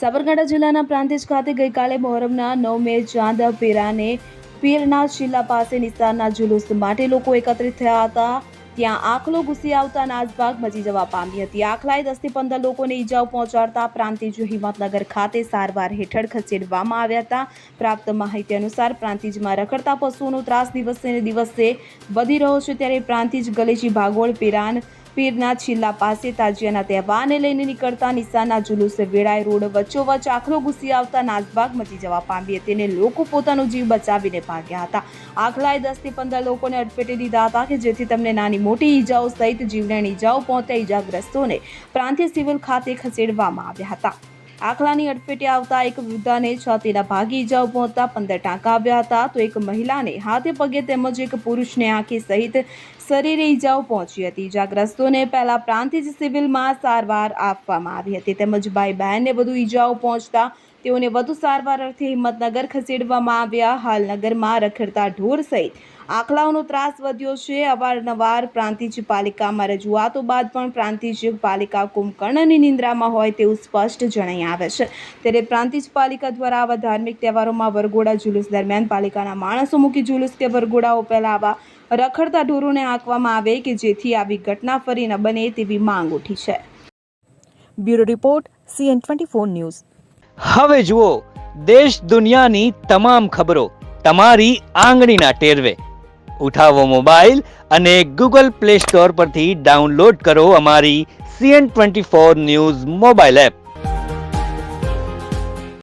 સાબરકાંઠા જિલ્લાના પ્રાંતિજ ખાતે ગઈકાલે મોહરમના 9 મે ચાંદ પેરાને પીરના ચિલ્લા પાસે નિશાનના જુલુસ માટે લોકો એકત્રિત થયા હતા। ત્યાં આખલો ઘૂસી આવતા નાસભાગ મચી જવા પામી હતી। આખલાએ 10 થી 15 લોકોને ઈજાઓ પહોંચાડતા પ્રાંતિજ હિંમતનગર ખાતે સારવાર હેઠળ ખસેડવામાં આવ્યા હતા। પ્રાપ્ત માહિતી અનુસાર પ્રાંતિજમાં રખડતા પશુઓનો ત્રાસ દિવસે ને દિવસે વધી રહ્યો છે, ત્યારે પ્રાંતિજ ગલેચી ભાગોળ પીરના ચિલ્લા પાસે તાજિયાના તહેવારને લઈને નીકળતા નિશાનના જુલુસ વેળાએ રોડ વચ્ચોવચ્ચ આખલો ઘૂસી આવતા નાસભાગ મચી જવા પામી હતી અને લોકો પોતાનો જીવ બચાવીને ભાગ્યા હતા। આખલાએ 10 થી 15 લોકોને અડફેટે લીધા હતા કે જેથી તેમને નાની મોટી ઈજાઓ સહિત જીવલેણ ઈજાઓ પહોંચતા ઈજાગ્રસ્તોને પ્રાંતિજ સિવિલ ખાતે ખસેડવામાં આવ્યા હતા। આખલાની અડફેટે આવતા એક વૃદ્ધાને છાતીના ભાગે ઈજાઓ પહોંચતા 15 ટાંકા આવ્યા હતા, તો એક મહિલાને હાથે પગે તેમજ એક પુરુષને આંખે સહિત શરીરે ઈજાઓ પહોંચી હતી। ઈજાગ્રસ્તોને પહેલા પ્રાંતિજ સિવિલમાં સારવાર આપવામાં આવી હતી, તેમજ ભાઈ બહેનને વધુ ઈજાઓ પહોંચતા તેઓને વધુ સારવાર અર્થે હિંમતનગર ખસેડવામાં આવ્યા। હાલ નગરમાં રખડતા ઢોર સહિત આખલાઓનો ત્રાસ વધ્યો છે। અવારનવાર પ્રાંતિજ પાલિકામાં રજૂઆતો બાદ પણ પ્રાંતિજ પાલિકા કુંભકર્ણની નિંદ્રામાં હોય તેવું સ્પષ્ટ જણાઈ આવે છે। ત્યારે પ્રાંતિજ પાલિકા દ્વારા આવા ધાર્મિક તહેવારોમાં વરઘોડા જુલુસ દરમિયાન પાલિકાના માણસો મૂકી જુલુસ કે વરઘોડાઓ પહેલા આવા રખડતા ઢોરોને આંકવામાં આવે કે જેથી આવી ઘટના ફરી ન બને તેવી માંગ ઉઠી છે। Bureau report CN24 news. હવે જુઓ દેશ દુનિયાની તમામ ખબરો તમારી આંગળીના ટેરવે। ઉઠાવો મોબાઈલ અને Google Play Store પરથી ડાઉનલોડ કરો અમારી CN24 ન્યૂઝ મોબાઈલ એપ।